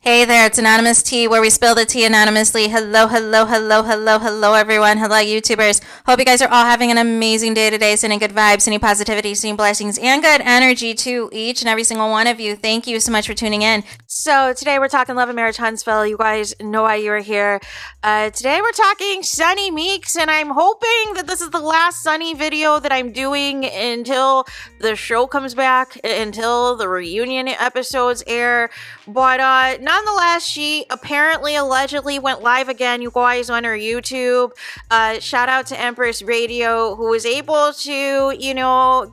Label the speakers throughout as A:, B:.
A: Hey there, it's Anonymous Tea, where we spill the tea anonymously. Hello, hello, hello, hello, hello, everyone. Hello, YouTubers. Hope you guys are all having an amazing day today, sending good vibes, sending positivity, sending blessings, and good energy to each and every single one of you. Thank you so much for tuning in. So today we're talking love and marriage, Huntsville. You guys know why you are here. Today we're talking Sunni Meeks, and I'm hoping that this is the last Sunni video that I'm doing until the show comes back, until the reunion episodes air. But nonetheless, she apparently allegedly went live again, you guys, on her YouTube. Shout out to Empress Radio, who was able to,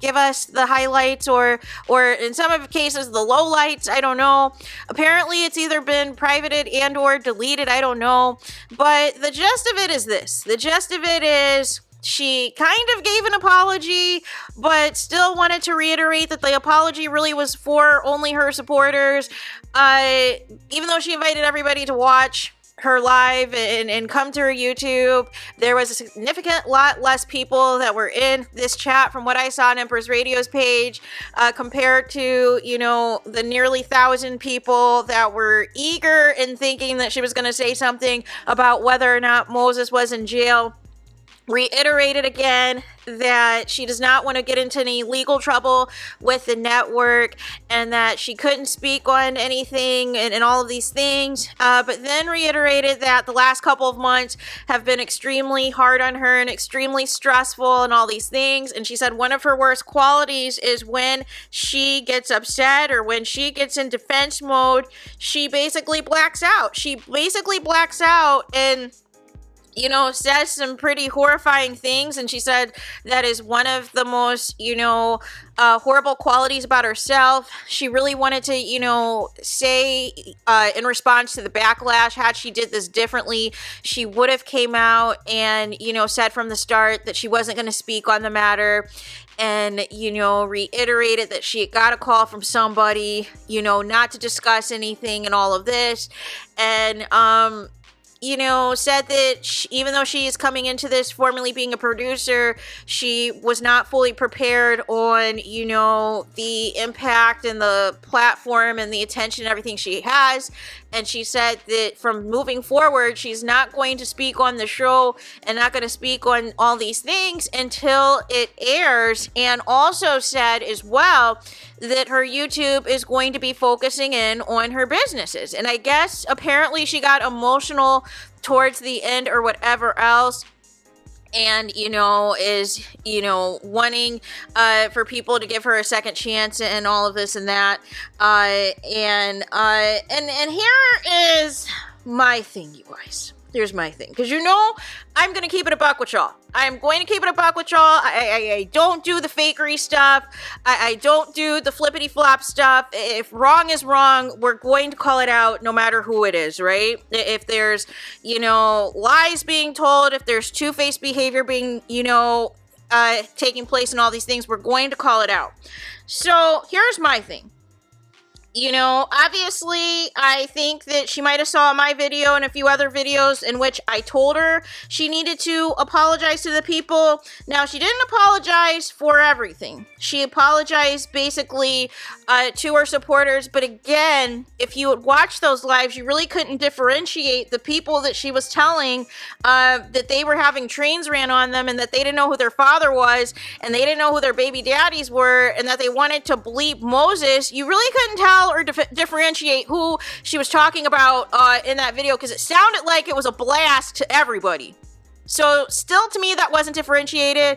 A: give us the highlights or in some of the cases, the lowlights. I don't know. Apparently, it's either been privated and or deleted. I don't know. But the gist of it is this. The gist of it is she kind of gave an apology, but still wanted to reiterate that the apology really was for only her supporters. Even though she invited everybody to watch her live and come to her YouTube, there was a significant lot less people that were in this chat from what I saw on Empress Radio's page, compared to, the nearly 1,000 people that were eager and thinking that she was going to say something about whether or not Moses was in jail. Reiterated again that she does not want to get into any legal trouble with the network and that she couldn't speak on anything and all of these things, but then reiterated that the last couple of months have been extremely hard on her and extremely stressful and all these things. And she said one of her worst qualities is when she gets upset or when she gets in defense mode, she basically blacks out. She basically blacks out and says some pretty horrifying things. And she said that is one of the most, horrible qualities about herself. She really wanted to, say in response to the backlash, had she did this differently, she would have came out and, said from the start that she wasn't going to speak on the matter. And, reiterated that she got a call from somebody, not to discuss anything and all of this. And, said that even though she is coming into this formerly being a producer, she was not fully prepared on, the impact and the platform and the attention and everything she has. And she said that from moving forward, she's not going to speak on the show and not going to speak on all these things until it airs. And also said as well that her YouTube is going to be focusing in on her businesses. And I guess apparently she got emotional towards the end or whatever else. And, is, wanting for people to give her a second chance and all of this and that. And here is my thing, you guys. Here's my thing. Because I'm going to keep it a buck with y'all. I'm going to keep it a buck with y'all. I don't do the fakery stuff. I don't do the flippity flop stuff. If wrong is wrong, we're going to call it out no matter who it is, right? If there's, lies being told, if there's two-faced behavior being, taking place and all these things, we're going to call it out. So here's my thing. Obviously, I think that she might have saw my video and a few other videos in which I told her she needed to apologize to the people. Now, she didn't apologize for everything. She apologized basically to her supporters. But again, if you would watch those lives, you really couldn't differentiate the people that she was telling that they were having trains ran on them and that they didn't know who their father was and they didn't know who their baby daddies were and that they wanted to bleep Moses. You really couldn't tell or differentiate who she was talking about in that video because it sounded like it was a blast to everybody. So still to me that wasn't differentiated.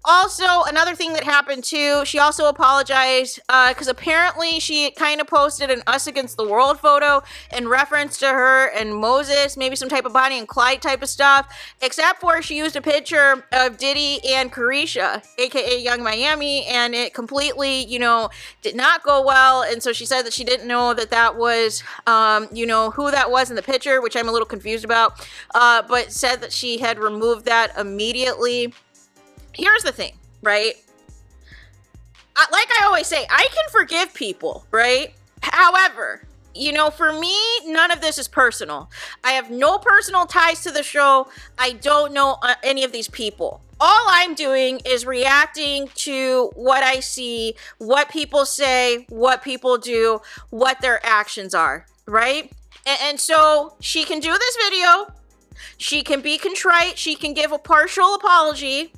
A: Also, another thing that happened too, she also apologized because apparently she kind of posted an Us Against the World photo in reference to her and Moses, maybe some type of Bonnie and Clyde type of stuff, except for she used a picture of Diddy and Carisha, aka Young Miami, and it completely, did not go well. And so she said that she didn't know that was, who that was in the picture, which I'm a little confused about, but said that she had removed that immediately. Here's the thing, right? Like I always say, I can forgive people, right? However, for me, none of this is personal. I have no personal ties to the show. I don't know any of these people. All I'm doing is reacting to what I see, what people say, what people do, what their actions are, right?
B: And so she can do this video. She can be contrite. She can give a partial apology.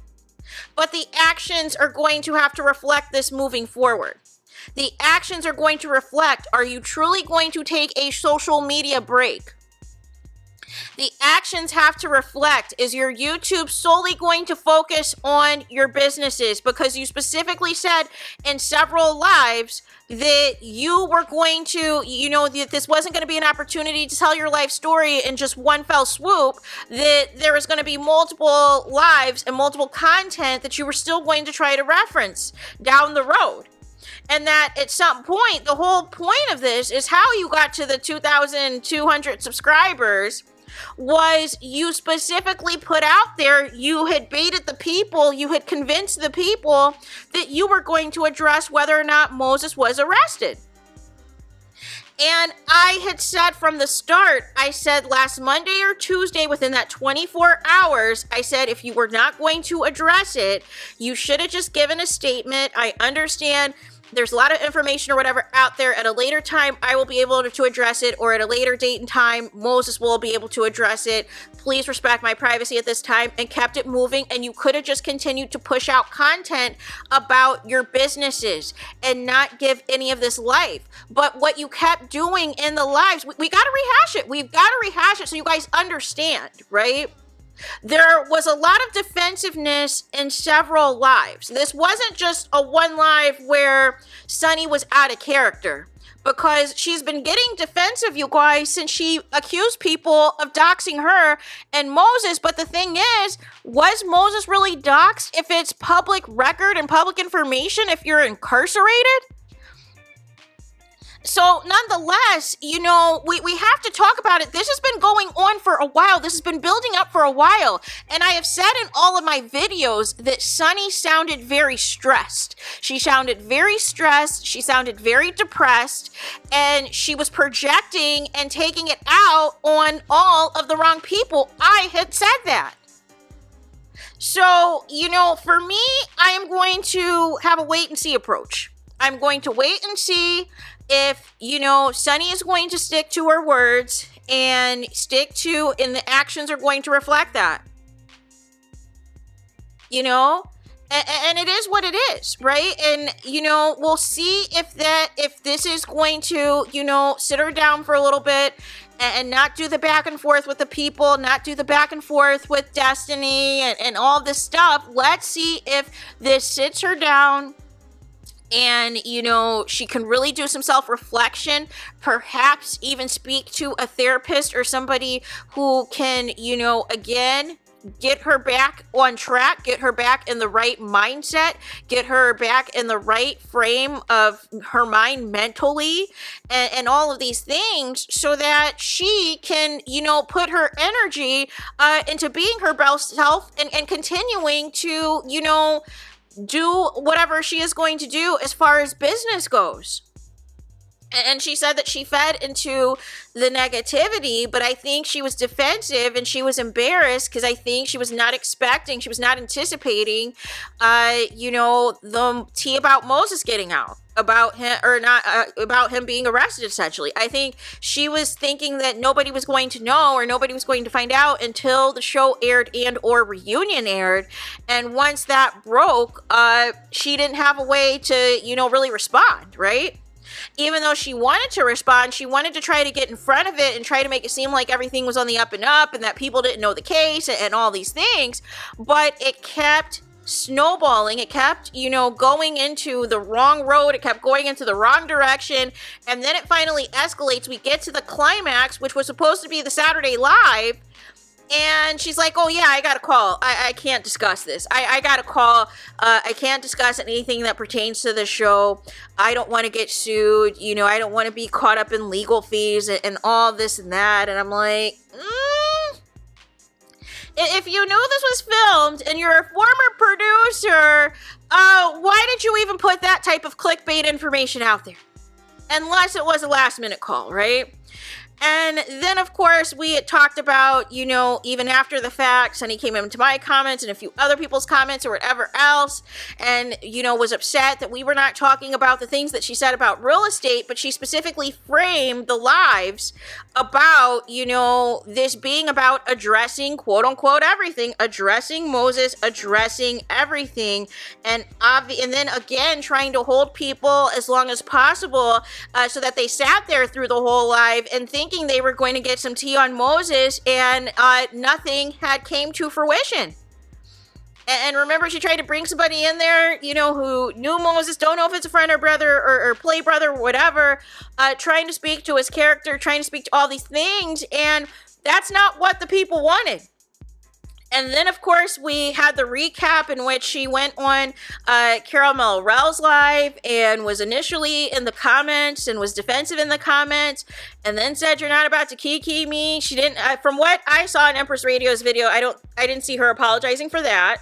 B: But the actions are going to have to reflect this moving forward. The actions are going to reflect, are you truly going to take a social media break? The actions have to reflect, is your YouTube solely going to focus on your businesses? Because you specifically said in several lives that you were going to, that this wasn't going to be an opportunity to tell your life story in just one fell swoop, that there was going to be multiple lives and multiple content that you were still going to try to reference down the road. And that at some point, the whole point of this is how you got to the 2,200 subscribers was you specifically put out there, you had baited the people, you had convinced the people that you were going to address whether or not Moses was arrested. And I had said from the start, I said last Monday or Tuesday, within that 24 hours, I said if you were not going to address it, you should have just given a statement. I understand there's a lot of information or whatever out there. At a later time, I will be able to address it, or at a later date and time, Moses will be able to address it. Please respect my privacy at this time, and kept it moving. And you could have just continued to push out content about your businesses and not give any of this life. But what you kept doing in the lives, we got to rehash it. We've got to rehash it so you guys understand, right? There was a lot of defensiveness in several lives. This wasn't just a one live where Sunni was out of character, because she's been getting defensive, you guys, since she accused people of doxing her and Moses. But the thing is, was Moses really doxed if it's public record and public information if you're incarcerated? So nonetheless, we have to talk about it. This has been going on for a while. This has been building up for a while. And I have said in all of my videos that Sunni sounded very stressed. She sounded very stressed. She sounded very depressed. And she was projecting and taking it out on all of the wrong people. I had said that. So, for me, I am going to have a wait and see approach. I'm going to wait and see if, Sunni is going to stick to her words and and the actions are going to reflect that. And it is what it is, right? And, we'll see if this is going to, sit her down for a little bit and not do the back and forth with the people, not do the back and forth with Destiny and all this stuff. Let's see if this sits her down. And, she can really do some self-reflection, perhaps even speak to a therapist or somebody who can, again, get her back on track, get her back in the right mindset, get her back in the right frame of her mind mentally, and all of these things, so that she can, put her energy into being her best self and continuing to, do whatever she is going to do as far as business goes. And she said that she fed into the negativity, but I think she was defensive and she was embarrassed because I think she was not anticipating, the tea about Moses getting out, about him being arrested, essentially. I think she was thinking that nobody was going to know or nobody was going to find out until the show aired and or reunion aired. And once that broke, she didn't have a way to, really respond, right? Even though she wanted to respond, she wanted to try to get in front of it and try to make it seem like everything was on the up and up and that people didn't know the case and all these things. But it kept snowballing. It kept, going into the wrong road. It kept going into the wrong direction. And then it finally escalates. We get to the climax, which was supposed to be the Saturday Live. And she's like, oh, yeah, I got to call. I can't discuss this. I got to call. I can't discuss anything that pertains to the show. I don't want to get sued. I don't want to be caught up in legal fees and all this and that. And I'm like, if you knew this was filmed and you're a former producer, why did you even put that type of clickbait information out there? Unless it was a last minute call, right? And then, of course, we had talked about, even after the fact, Sunny came into my comments and a few other people's comments or whatever else, and, was upset that we were not talking about the things that she said about real estate, but she specifically framed the lives about, this being about addressing, quote unquote, everything, addressing Moses, addressing everything, and then again, trying to hold people as long as possible so that they sat there through the whole live and thinking they were going to get some tea on Moses, and nothing had came to fruition. And remember, she tried to bring somebody in there, who knew Moses, don't know if it's a friend or brother or play brother or whatever, trying to speak to his character, trying to speak to all these things, and that's not what the people wanted. And then, of course, we had the recap in which she went on Carol Melrell's live and was initially in the comments and was defensive in the comments, and then said, "You're not about to kiki me." She didn't. From what I saw in Empress Radio's video, I didn't see her apologizing for that.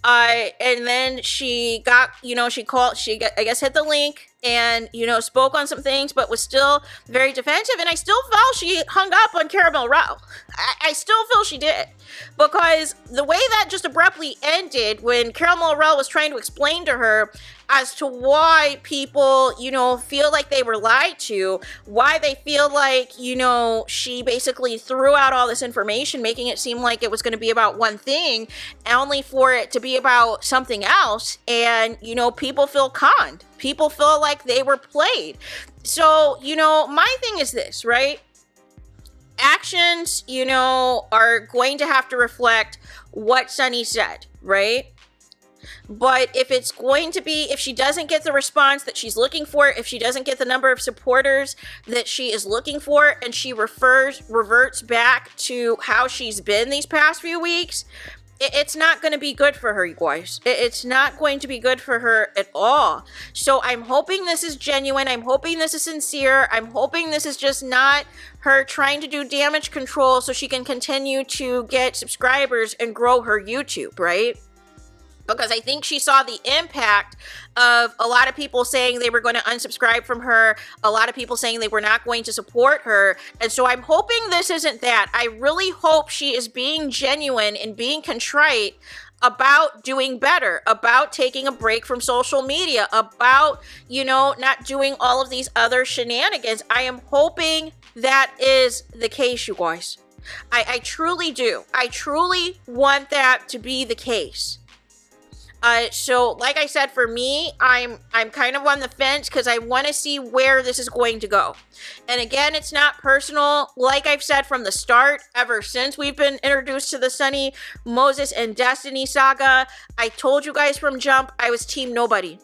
B: And then she got, I guess hit the link and, spoke on some things, but was still very defensive. And I still felt she hung up on Caramel Row. I still feel she did. Because the way that just abruptly ended when Caramel Row was trying to explain to her as to why people, feel like they were lied to, why they feel like, she basically threw out all this information, making it seem like it was going to be about one thing, only for it to be about something else. And, people feel conned. People feel like they were played. So, my thing is this, right? Actions, are going to have to reflect what Sunny said, right? But if she doesn't get the response that she's looking for, if she doesn't get the number of supporters that she is looking for, and she reverts back to how she's been these past few weeks, it's not going to be good for her, you guys. It's not going to be good for her at all. So I'm hoping this is genuine. I'm hoping this is sincere. I'm hoping this is just not her trying to do damage control so she can continue to get subscribers and grow her YouTube, right? Because I think she saw the impact of a lot of people saying they were going to unsubscribe from her, a lot of people saying they were not going to support her. And so I'm hoping this isn't that. I really hope she is being genuine and being contrite about doing better, about taking a break from social media, about, not doing all of these other shenanigans. I am hoping that is the case, you guys. I truly do. I truly want that to be the case. So like I said, for me, I'm kind of on the fence because I want to see where this is going to go. And again, it's not personal. Like I've said from the start, ever since we've been introduced to the Sunny, Moses, and Destiny saga, I told you guys from jump, I was team nobody.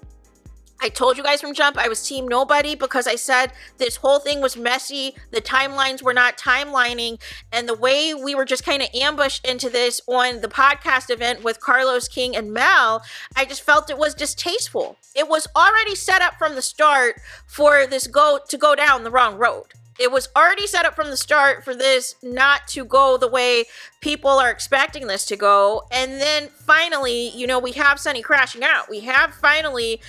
B: I told you guys from jump, I was team nobody because I said this whole thing was messy. The timelines were not timelining. And the way we were just kind of ambushed into this on the podcast event with Carlos King and Mel, I just felt it was distasteful. It was already set up from the start for this to go down the wrong road. It was already set up from the start for this not to go the way people are expecting this to go. And then finally, we have Sunny crashing out. We have finally,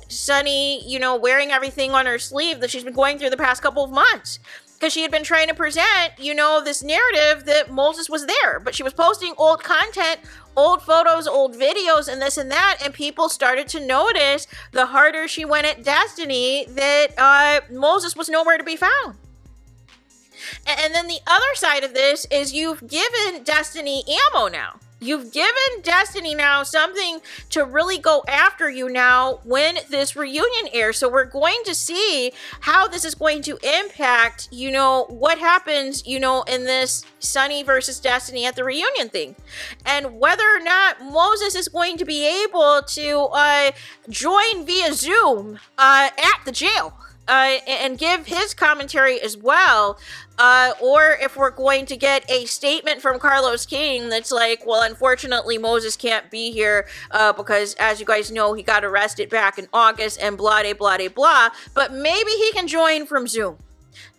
B: Sunny, wearing everything on her sleeve that she's been going through the past couple of months. Because she had been trying to present, this narrative that Moses was there. But she was posting old content, old photos, old videos, and this and that. And people started to notice the harder she went at Destiny that Moses was nowhere to be found. And then the other side of this is you've given Destiny ammo now. You've given Destiny now something to really go after you now when this reunion airs. So we're going to see how this is going to impact, what happens, in this Sunny versus Destiny at the reunion thing. And whether or not Moses is going to be able to join via Zoom at the jail. And give his commentary as well, or if we're going to get a statement from Carlos King that's like, well, unfortunately, Moses can't be here because, as you guys know, he got arrested back in August and blah, blah, blah, blah, but maybe he can join from Zoom.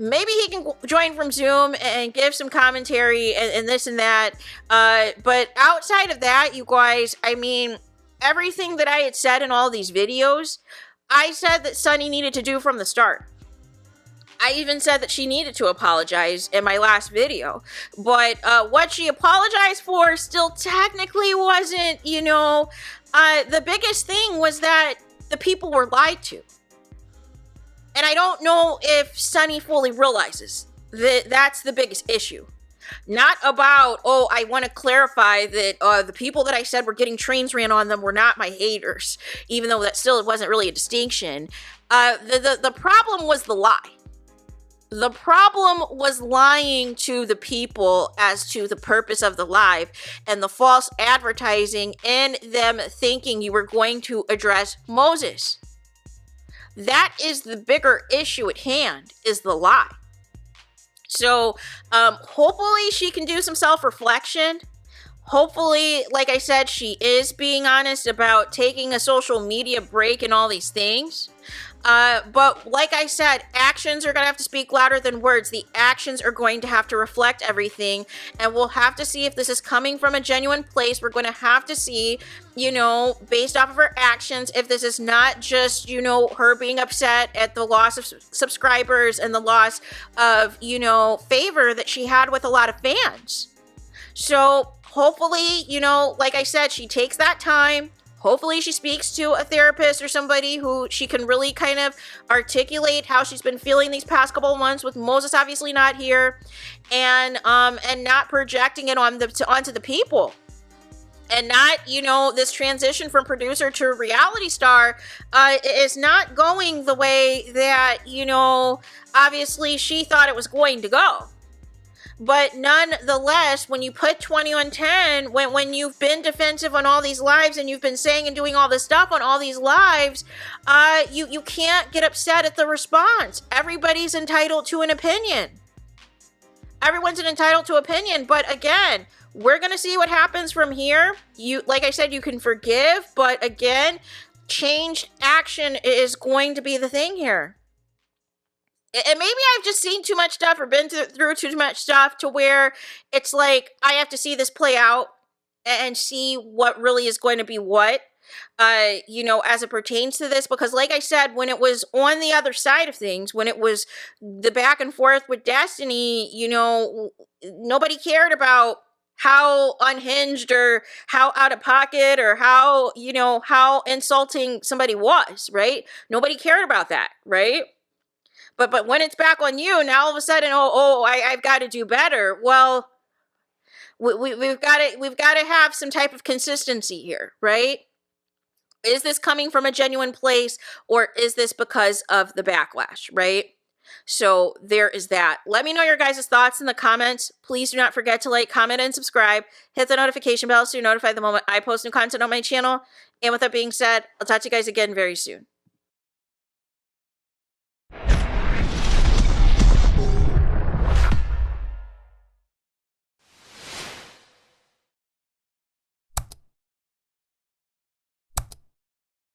B: Maybe he can join from Zoom and give some commentary and this and that, but outside of that, you guys, everything that I had said in all these videos, I said that Sunny needed to do from the start. I even said that she needed to apologize in my last video, but what she apologized for still technically wasn't, the biggest thing was that the people were lied to. And I don't know if Sunni fully realizes that that's the biggest issue. Not about, I want to clarify that the people that I said were getting trains ran on them were not my haters, even though that still wasn't really a distinction. The problem was the lie. The problem was lying to the people as to the purpose of the live and the false advertising and them thinking you were going to address Moses. That is the bigger issue at hand, is the lie. So hopefully she can do some self-reflection. Hopefully, like I said, she is being honest about taking a social media break and all these things. But like I said, actions are going to have to speak louder than words. The actions are going to have to reflect everything. And we'll have to see if this is coming from a genuine place. We're going to have to see, based off of her actions, if this is not just, her being upset at the loss of subscribers and the loss of, favor that she had with a lot of fans. So hopefully, like I said, she takes that time. Hopefully she speaks to a therapist or somebody who she can really kind of articulate how she's been feeling these past couple of months with Moses obviously not here, and not projecting it onto the people. And not, this transition from producer to reality star is not going the way that, obviously she thought it was going to go. But nonetheless, when you put 20 on 10, when you've been defensive on all these lives and you've been saying and doing all this stuff on all these lives, you can't get upset at the response. Everybody's entitled to an opinion. Everyone's entitled to opinion. But again, we're going to see what happens from here. Like I said, you can forgive. But again, changed action is going to be the thing here. And maybe I've just seen too much stuff or been through too much stuff to where it's like I have to see this play out and see what really is going to be what, as it pertains to this. Because like I said, when it was on the other side of things, when it was the back and forth with Destiny, nobody cared about how unhinged or how out of pocket or how insulting somebody was, right? Nobody cared about that, right? But when it's back on you, now all of a sudden, I've got to do better. Well, we've got to have some type of consistency here, right? Is this coming from a genuine place, or is this because of the backlash, right? So there is that. Let me know your guys' thoughts in the comments. Please do not forget to like, comment, and subscribe. Hit the notification bell so you're notified the moment I post new content on my channel. And with that being said, I'll talk to you guys again very soon.